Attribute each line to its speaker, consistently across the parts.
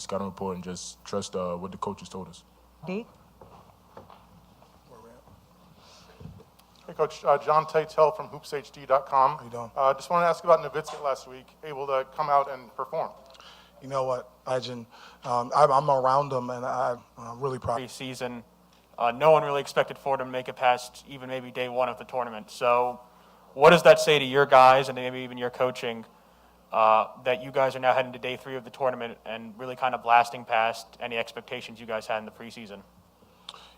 Speaker 1: scouting report and just trust what the coaches told us.
Speaker 2: D.
Speaker 3: Hey, Coach. John Titel from HoopsHD.com.
Speaker 4: How you doing?
Speaker 3: Just wanted to ask about Nowitzki last week, able to come out and perform.
Speaker 4: You know what, Ijan, I'm around him, and I'm really proud.
Speaker 5: Preseason, no one really expected Fordham to make it past even maybe day one of the tournament. So what does that say to your guys and maybe even your coaching that you guys are now heading to day 3 of the tournament and really kind of blasting past any expectations you guys had in the preseason?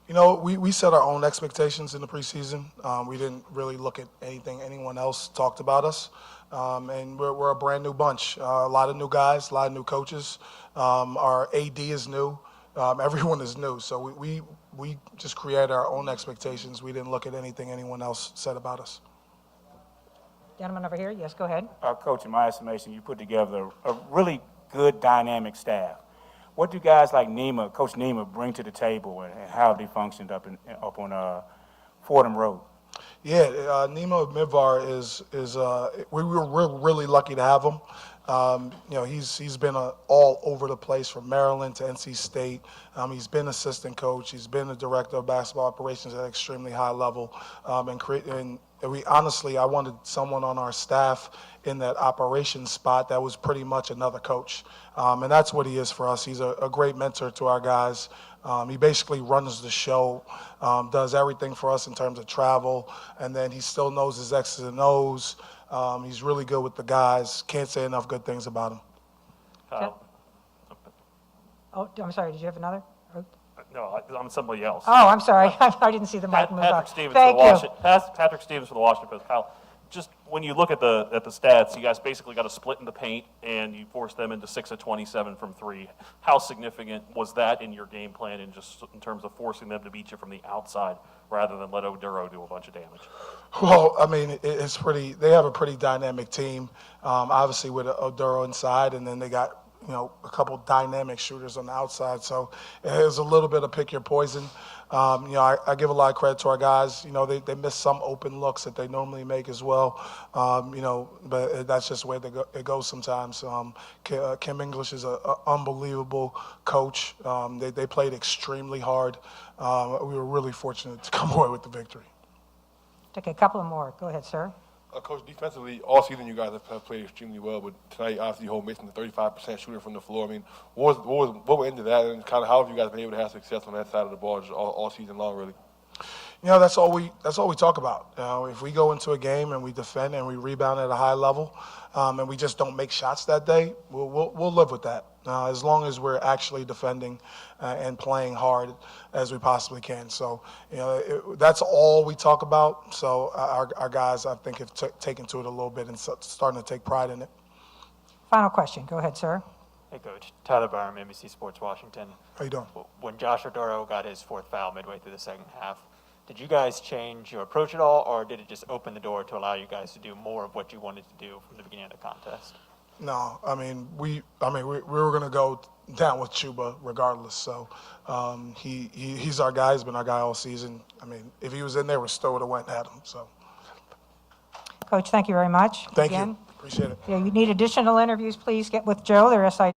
Speaker 4: You know, we set our own expectations in the preseason. We didn't really look at anything anyone else talked about us. And we're a brand new bunch. A lot of new guys, a lot of new coaches. Our AD is new. Everyone is new. So we just created our own expectations. We didn't look at anything anyone else said about us.
Speaker 2: Gentleman over here, yes, go ahead.
Speaker 6: Coach, in my estimation, you put together a really good dynamic staff. What do guys like Coach Nima, bring to the table, and how have they functioned up on Fordham Road?
Speaker 4: Yeah, Nemo Midvar we're really lucky to have him. You know, he's been all over the place from Maryland to NC State. He's been assistant coach. He's been the director of basketball operations at an extremely high level. And we honestly, I wanted someone on our staff in that operations spot that was pretty much another coach. And that's what he is for us. He's a great mentor to our guys. He basically runs the show, does everything for us in terms of travel, and then he still knows his X's and O's. He's really good with the guys. Can't say enough good things about him.
Speaker 2: Oh, I'm sorry, did you have another?
Speaker 7: No, I'm somebody else.
Speaker 2: Oh, I'm sorry, I didn't see the mic move up. Thank you.
Speaker 7: Patrick Stevens for the Washington Post. Kyle, just when you look at the stats, you guys basically got a split in the paint, and you forced them into 6 of 27 from 3. How significant was that in your game plan, and just in terms of forcing them to beat you from the outside rather than let Oduro do a bunch of damage?
Speaker 4: Well, I mean, it's pretty. They have a pretty dynamic team, obviously with Oduro inside, and then they got a couple dynamic shooters on the outside. So it was a little bit of pick your poison. I give a lot of credit to our guys. They miss some open looks that they normally make as well. But that's just the way it goes sometimes. Kim English is an unbelievable coach. They played extremely hard. We were really fortunate to come away with the victory.
Speaker 2: Take a couple more. Go ahead, sir.
Speaker 8: Coach, defensively, all season you guys have played extremely well, but tonight, obviously, you hold Mason to 35% shooting from the floor. I mean, what went into that, and kind of how have you guys been able to have success on that side of the ball just all season long, really?
Speaker 4: That's all we talk about. If we go into a game and we defend and we rebound at a high level, and we just don't make shots that day, we'll live with that. As long as we're actually defending and playing hard as we possibly can. So, that's all we talk about. So our guys, I think, have taken to it a little bit and starting to take pride in it.
Speaker 2: Final question. Go ahead, sir.
Speaker 9: Hey, Coach. Tyler Barham, NBC Sports Washington.
Speaker 4: How you doing?
Speaker 9: When Josh Oduro got his 4th foul midway through the second half, did you guys change your approach at all, or did it just open the door to allow you guys to do more of what you wanted to do from the beginning of the contest?
Speaker 4: No, I mean we were gonna go down with Chuba regardless. So he's our guy. He's been our guy all season. I mean, if he was in there, we still would have went and had him. So,
Speaker 2: Coach, thank you very much.
Speaker 4: Thank you. Appreciate it.
Speaker 2: Yeah, you need additional interviews, please get with Joe, their SI.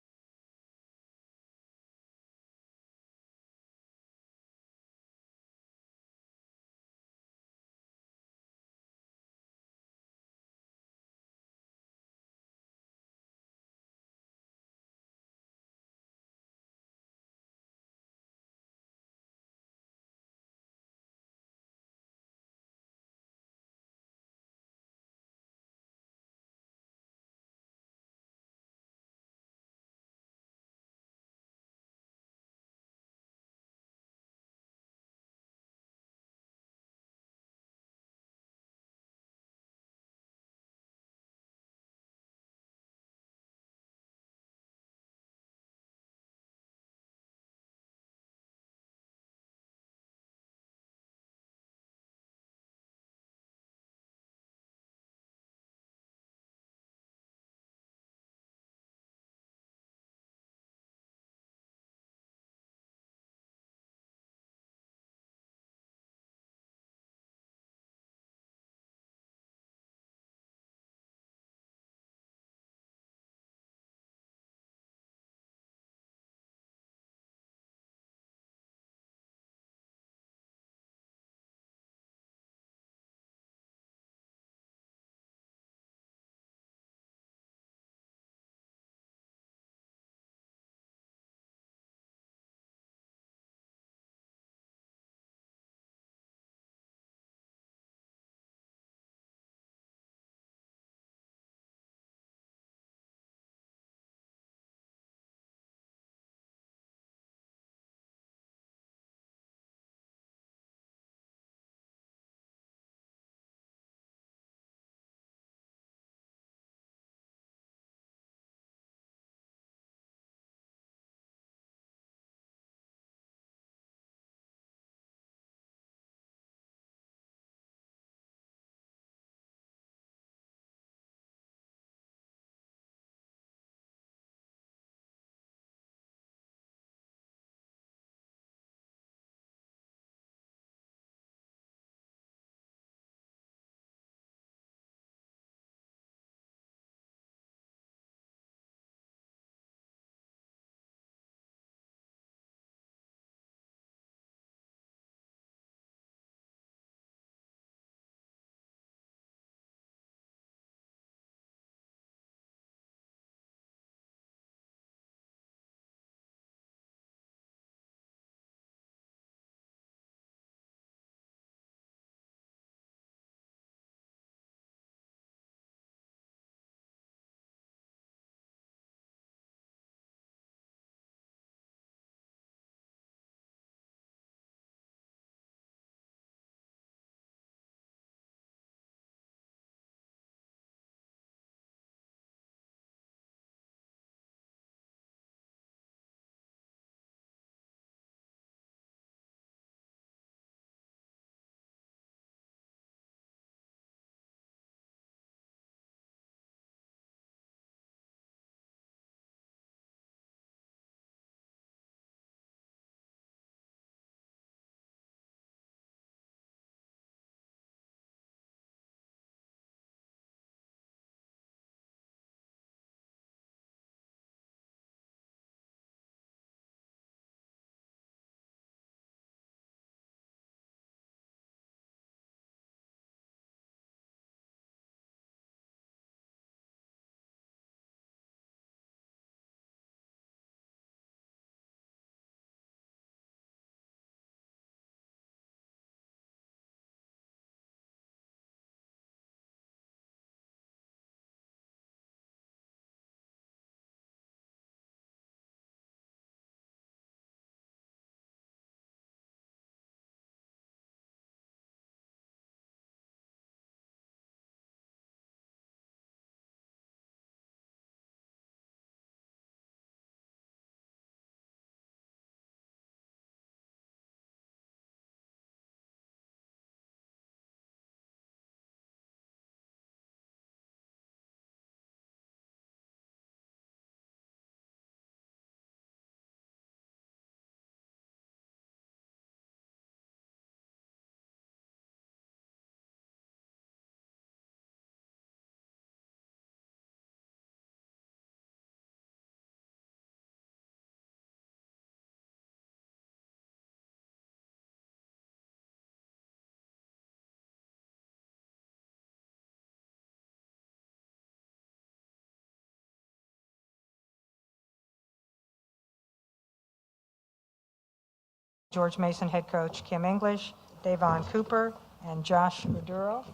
Speaker 2: George Mason head coach Kim English, Davon Cooper, and Josh Maduro.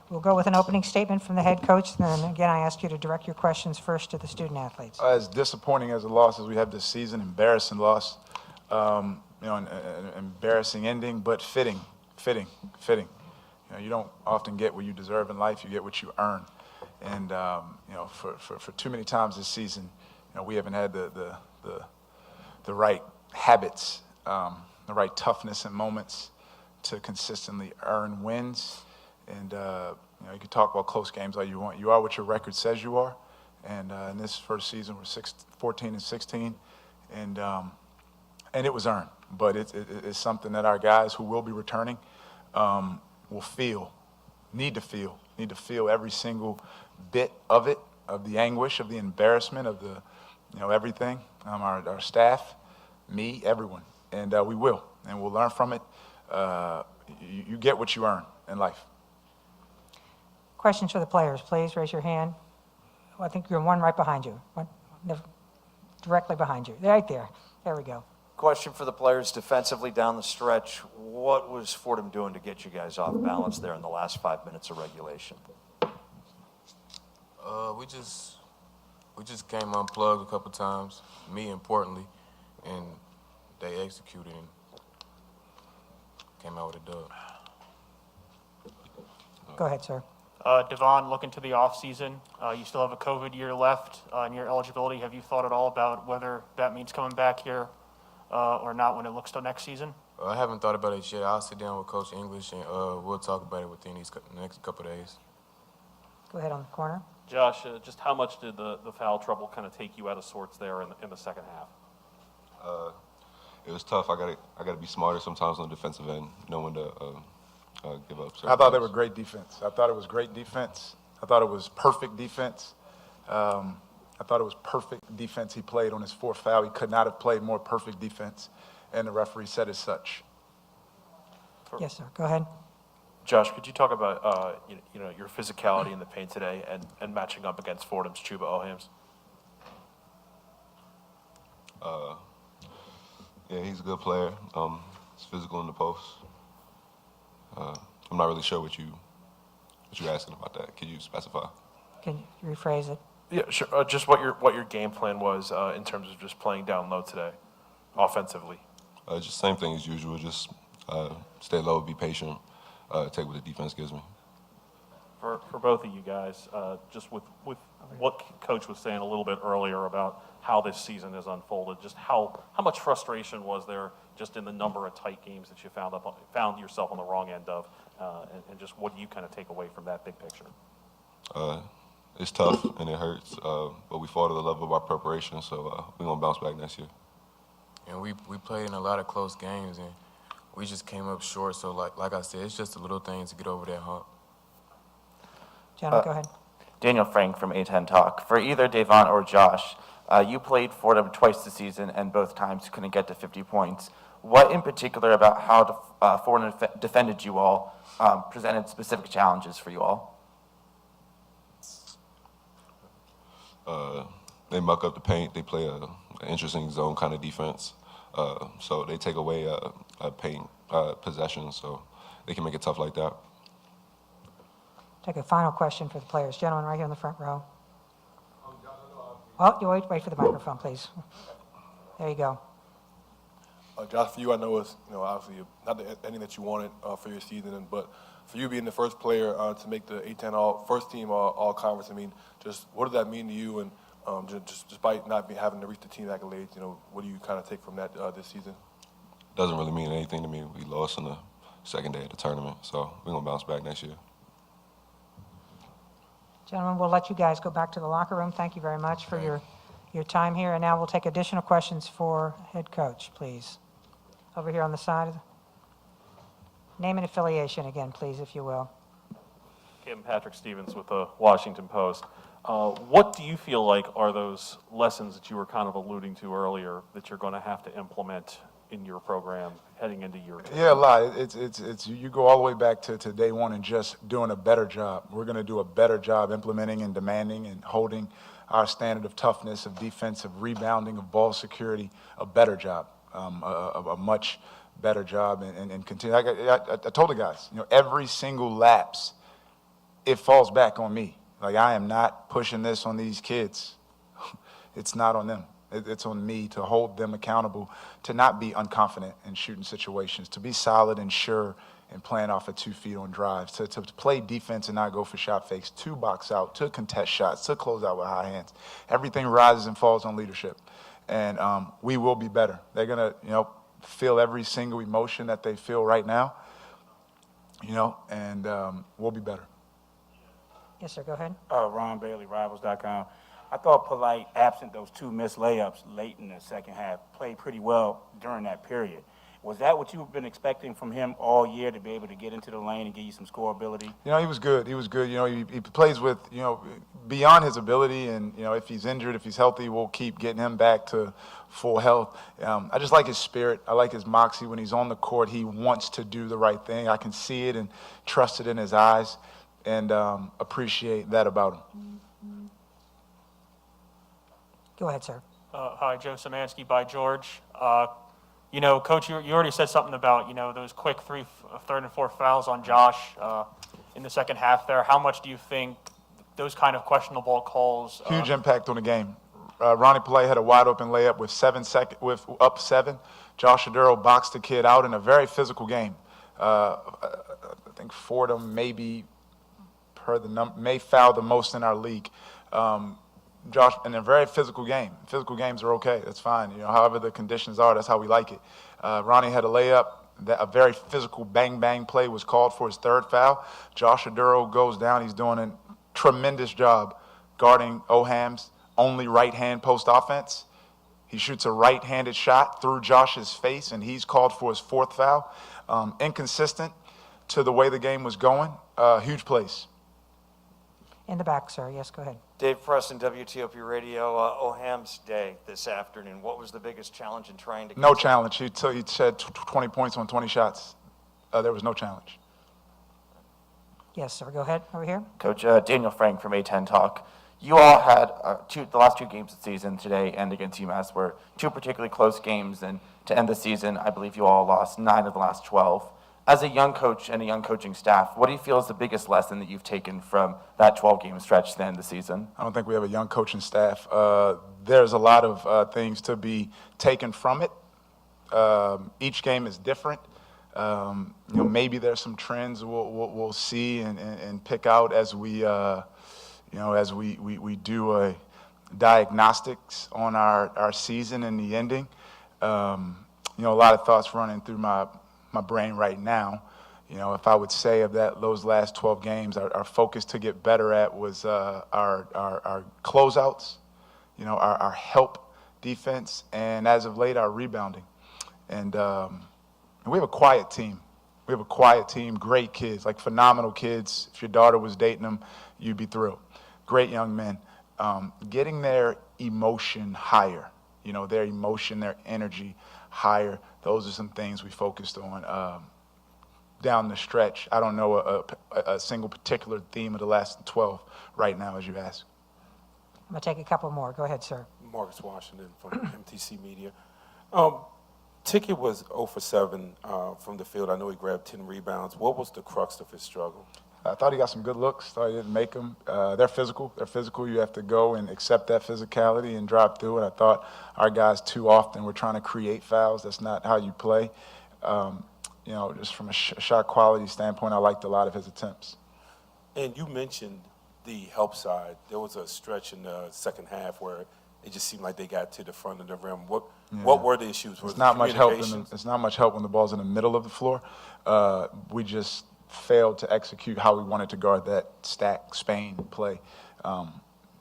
Speaker 2: We'll go with an opening statement from the head coach, and then again, I ask you to direct your questions first to the student athletes.
Speaker 10: As disappointing as a loss as we have this season, embarrassing loss, an embarrassing ending, but fitting. You don't often get what you deserve in life; you get what you earn. And for too many times this season, we haven't had the right habits, the right toughness and moments to consistently earn wins. And you can talk about close games all you want. You are what your record says you are. And in this first season, we're 14-16, and it was earned. But it's something that our guys who will be returning will need to feel every single bit of it, of the anguish, of the embarrassment, of the everything. Our staff, me, everyone, and we will, and we'll learn from it. You get what you earn in life.
Speaker 2: Questions for the players, please raise your hand. Oh, I think you're one right behind you, directly behind you, right there. There we go.
Speaker 11: Question for the players defensively down the stretch. What was Fordham doing to get you guys off balance there in the last 5 minutes of regulation?
Speaker 12: We just came unplugged a couple times, me importantly, and they executed and came out with a dub.
Speaker 2: Go ahead, sir.
Speaker 5: Devon, looking to the offseason, you still have a COVID year left in your eligibility. Have you thought at all about whether that means coming back here or not when it looks to next season?
Speaker 12: I haven't thought about it yet. I'll sit down with Coach English and we'll talk about it within these next couple of days.
Speaker 2: Go ahead on the corner.
Speaker 7: Josh, just how much did the foul trouble kind of take you out of sorts there in the second half?
Speaker 13: It was tough. I gotta be smarter sometimes on the defensive end, knowing to give up.
Speaker 10: I thought they were great defense. I thought it was great defense. I thought it was perfect defense. I thought it was perfect defense he played on his fourth foul. He could not have played more perfect defense, and the referee said as such.
Speaker 2: Yes, sir. Go ahead.
Speaker 14: Josh, could you talk about your physicality in the paint today and matching up against Fordham's Chuba Ohams?
Speaker 13: Yeah, he's a good player. He's physical in the post. I'm not really sure what you're asking about that. Can you specify?
Speaker 2: Can you rephrase it?
Speaker 14: Yeah, sure. Just what your game plan was in terms of just playing down low today, offensively.
Speaker 13: Just same thing as usual. Just stay low, be patient, take what the defense gives me.
Speaker 7: For both of you guys, just with what Coach was saying a little bit earlier about how this season has unfolded, just how much frustration was there just in the number of tight games that you found yourself on the wrong end of, and just what do you kind of take away from that big picture?
Speaker 13: It's tough and it hurts, but we fought at the level of our preparation, so we're gonna bounce back next year.
Speaker 12: And we played in a lot of close games, and we just came up short. So like I said, it's just the little things to get over that hump.
Speaker 2: Gentlemen, go ahead.
Speaker 15: Daniel Frank from A10 Talk. For either Davon or Josh, you played Fordham twice this season, and both times couldn't get to 50 points. What in particular about how Fordham defended you all presented specific challenges for you all?
Speaker 13: They muck up the paint. They play an interesting zone kind of defense. So they take away a paint possession, so they can make it tough like that.
Speaker 2: Take a final question for the players. Gentlemen, right here in the front row. Oh, you wait for the microphone, please. There you go.
Speaker 8: Josh, for you, I know it's obviously not the ending that you wanted for your season, but for you being the first player to make the A10 first team all conference, I mean, just what does that mean to you? And just despite not having to reach the team accolades, what do you kind of take from that this season?
Speaker 13: Doesn't really mean anything to me. We lost on the second day of the tournament, so we're gonna bounce back next year.
Speaker 2: Gentlemen, we'll let you guys go back to the locker room. Thank you very much for your time here. And now we'll take additional questions for head coach, please. Over here on the side. Name and affiliation again, please, if you will.
Speaker 7: Kim Patrick Stevens with the Washington Post. What do you feel like are those lessons that you were kind of alluding to earlier that you're going to have to implement in your program heading into year two?
Speaker 10: Yeah, a lot. It's you go all the way back to day one and just doing a better job. We're going to do a better job implementing and demanding and holding our standard of toughness, of defense, of rebounding, of ball security, a better job, a much better job and continue. I told the guys, every single lapse, it falls back on me. Like, I am not pushing this on these kids. It's not on them. It's on me to hold them accountable, to not be unconfident in shooting situations, to be solid and sure and playing off of 2 feet on drives, to play defense and not go for shot fakes, to box out, to contest shots, to close out with high hands. Everything rises and falls on leadership. And we will be better. They're going to, feel every single emotion that they feel right now, and we'll be better.
Speaker 2: Yes, sir, go ahead.
Speaker 6: Ron Bailey, Rivals.com. I thought Polite, absent those 2 missed layups late in the second half, played pretty well during that period. Was that what you've been expecting from him all year, to be able to get into the lane and give you some scoreability?
Speaker 10: He was good. He was good. He plays with, beyond his ability, and, if he's injured, if he's healthy, we'll keep getting him back to full health. I just like his spirit. I like his moxie. When he's on the court, he wants to do the right thing. I can see it and trust it in his eyes, and appreciate that about him.
Speaker 2: Go ahead, sir.
Speaker 5: Hi, Joe Szymanski by George. Coach, you already said something about, those quick third and fourth fouls on Josh in the second half there. How much do you think those kind of questionable calls?
Speaker 10: Huge impact on the game. Ronnie Polite had a wide open layup with up 7. Josh Aduro boxed the kid out in a very physical game. I think Fordham maybe may foul the most in our league. Josh, in a very physical game. Physical games are okay. That's fine. However the conditions are, that's how we like it. Ronnie had a layup. A very physical bang-bang play was called for his 3rd foul. Josh Aduro goes down. He's doing a tremendous job guarding Oham's only right-hand post offense. He shoots a right-handed shot through Josh's face, and he's called for his 4th foul. Inconsistent to the way the game was going. Huge plays.
Speaker 2: In the back, sir. Yes, go ahead.
Speaker 11: Dave Preston, WTOP Radio. Oham's day this afternoon. What was the biggest challenge in trying to?
Speaker 10: No challenge. He said 20 points on 20 shots. There was no challenge.
Speaker 2: Yes, sir. Go ahead. Over here.
Speaker 15: Coach, Daniel Frank from A10 Talk. You all had the last 2 games of the season, today and against UMass, were 2 particularly close games. And to end the season, I believe you all lost 9 of the last 12. As a young coach and a young coaching staff, what do you feel is the biggest lesson that you've taken from that 12-game stretch to end the season?
Speaker 10: I don't think we have a young coaching staff. There's a lot of things to be taken from it. Each game is different. Maybe there's some trends we'll see and pick out as we do a diagnostics on our season and the ending. A lot of thoughts running through my brain right now. If I would say of those last 12 games, our focus to get better at was our closeouts, our help defense, and as of late, our rebounding. And we have a quiet team. We have a quiet team, great kids, like phenomenal kids. If your daughter was dating them, you'd be thrilled. Great young men. Getting their emotion higher, their emotion, their energy higher. Those are some things we focused on down the stretch. I don't know a single particular theme of the last 12 right now, as you ask.
Speaker 2: I'm going to take a couple more. Go ahead, sir.
Speaker 16: Marcus Washington from MTC Media. Ticket was 0 for 7 from the field. I know he grabbed 10 rebounds. What was the crux of his struggle?
Speaker 10: I thought he got some good looks. Thought he didn't make them. They're physical. They're physical. You have to go and accept that physicality and drive through it. I thought our guys too often were trying to create fouls. That's not how you play. Just from a shot quality standpoint, I liked a lot of his attempts.
Speaker 16: And you mentioned the help side. There was a stretch in the second half where it just seemed like they got to the front of the rim. What were the issues?
Speaker 10: It's not much help. It's not much help when the ball's in the middle of the floor. We just failed to execute how we wanted to guard that stack Spain play.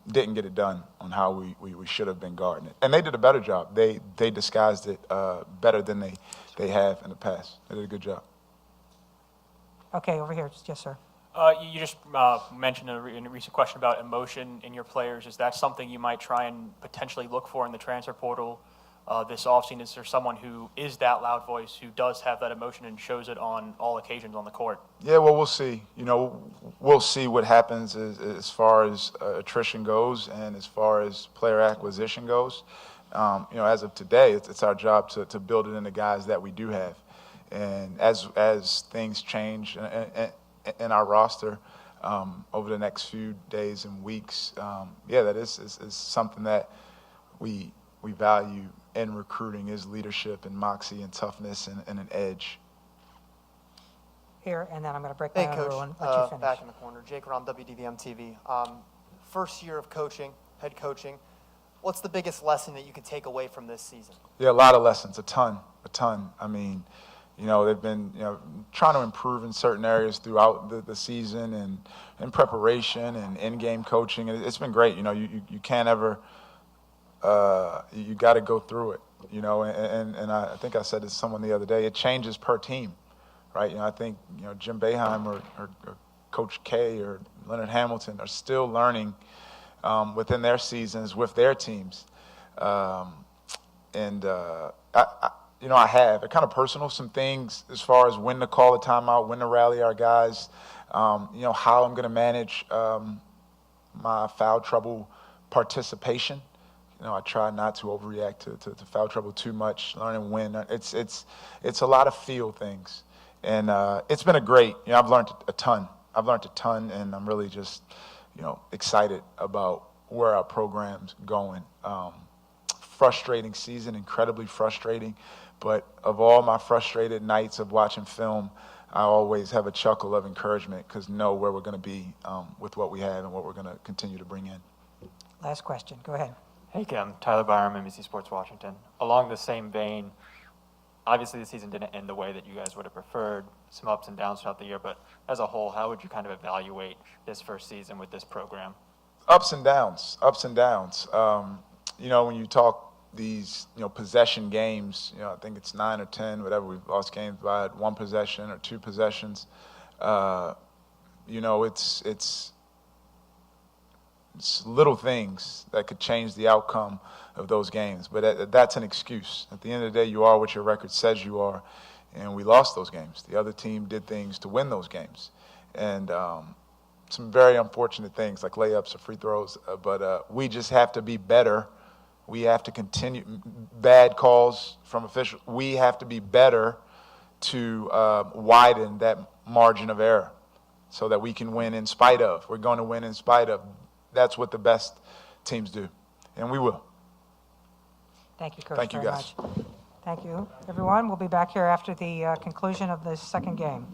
Speaker 10: Didn't get it done on how we should have been guarding it. And they did a better job. They disguised it better than they have in the past. They did a good job.
Speaker 2: Okay, over here. Yes, sir.
Speaker 5: You just mentioned in a recent question about emotion in your players. Is that something you might try and potentially look for in the transfer portal this offseason? Is there someone who is that loud voice, who does have that emotion and shows it on all occasions on the court?
Speaker 10: Yeah, well, we'll see. We'll see what happens as far as attrition goes and as far as player acquisition goes. As of today, it's our job to build it in the guys that we do have. And as things change in our roster over the next few days and weeks, that is something that we value in recruiting, is leadership and moxie and toughness and an edge.
Speaker 2: Here, and then I'm going to break
Speaker 17: Hey,
Speaker 2: my own
Speaker 17: Coach.
Speaker 2: rule and let you finish.
Speaker 17: Back in the corner. Jake Rom, WDVM TV. First year of coaching, head coaching. What's the biggest lesson that you can take away from this season?
Speaker 10: Yeah, a lot of lessons, a ton. I mean, they've been, trying to improve in certain areas throughout the season and in preparation and in-game coaching. It's been great. You can't ever, you got to go through it, and I think I said to someone the other day, it changes per team, right? I think, Jim Boeheim or Coach K or Leonard Hamilton are still learning within their seasons with their teams. I kind of personal some things as far as when to call a timeout, when to rally our guys, how I'm going to manage my foul trouble participation. I try not to overreact to foul trouble too much, learning when. It's a lot of feel things. And it's been I've learned a ton. And I'm really just, excited about where our program's going. Frustrating season, incredibly frustrating. But of all my frustrated nights of watching film, I always have a chuckle of encouragement because know where we're going to be with what we have and what we're going to continue to bring in.
Speaker 2: Last question. Go ahead.
Speaker 9: Hey, Kim. Tyler Byram, NBC Sports Washington. Along the same vein, obviously the season didn't end the way that you guys would have preferred, some ups and downs throughout the year, but as a whole, how would you kind of evaluate this first season with this program?
Speaker 10: Ups and downs. When you talk these, possession games, I think it's 9 or 10, whatever, we've lost games by 1 possession or 2 possessions. It's little things that could change the outcome of those games, but that's an excuse. At the end of the day, you are what your record says you are, and we lost those games. The other team did things to win those games, and some very unfortunate things like layups or free throws, but we just have to be better. We have to continue bad calls from officials. We have to be better to widen that margin of error so that we can win in spite of. We're going to win in spite of. That's what the best teams do, and we will.
Speaker 2: Thank you, Coach,
Speaker 10: Thank you,
Speaker 2: very
Speaker 10: guys.
Speaker 2: much. Thank you, everyone. We'll be back here after the conclusion of the second game.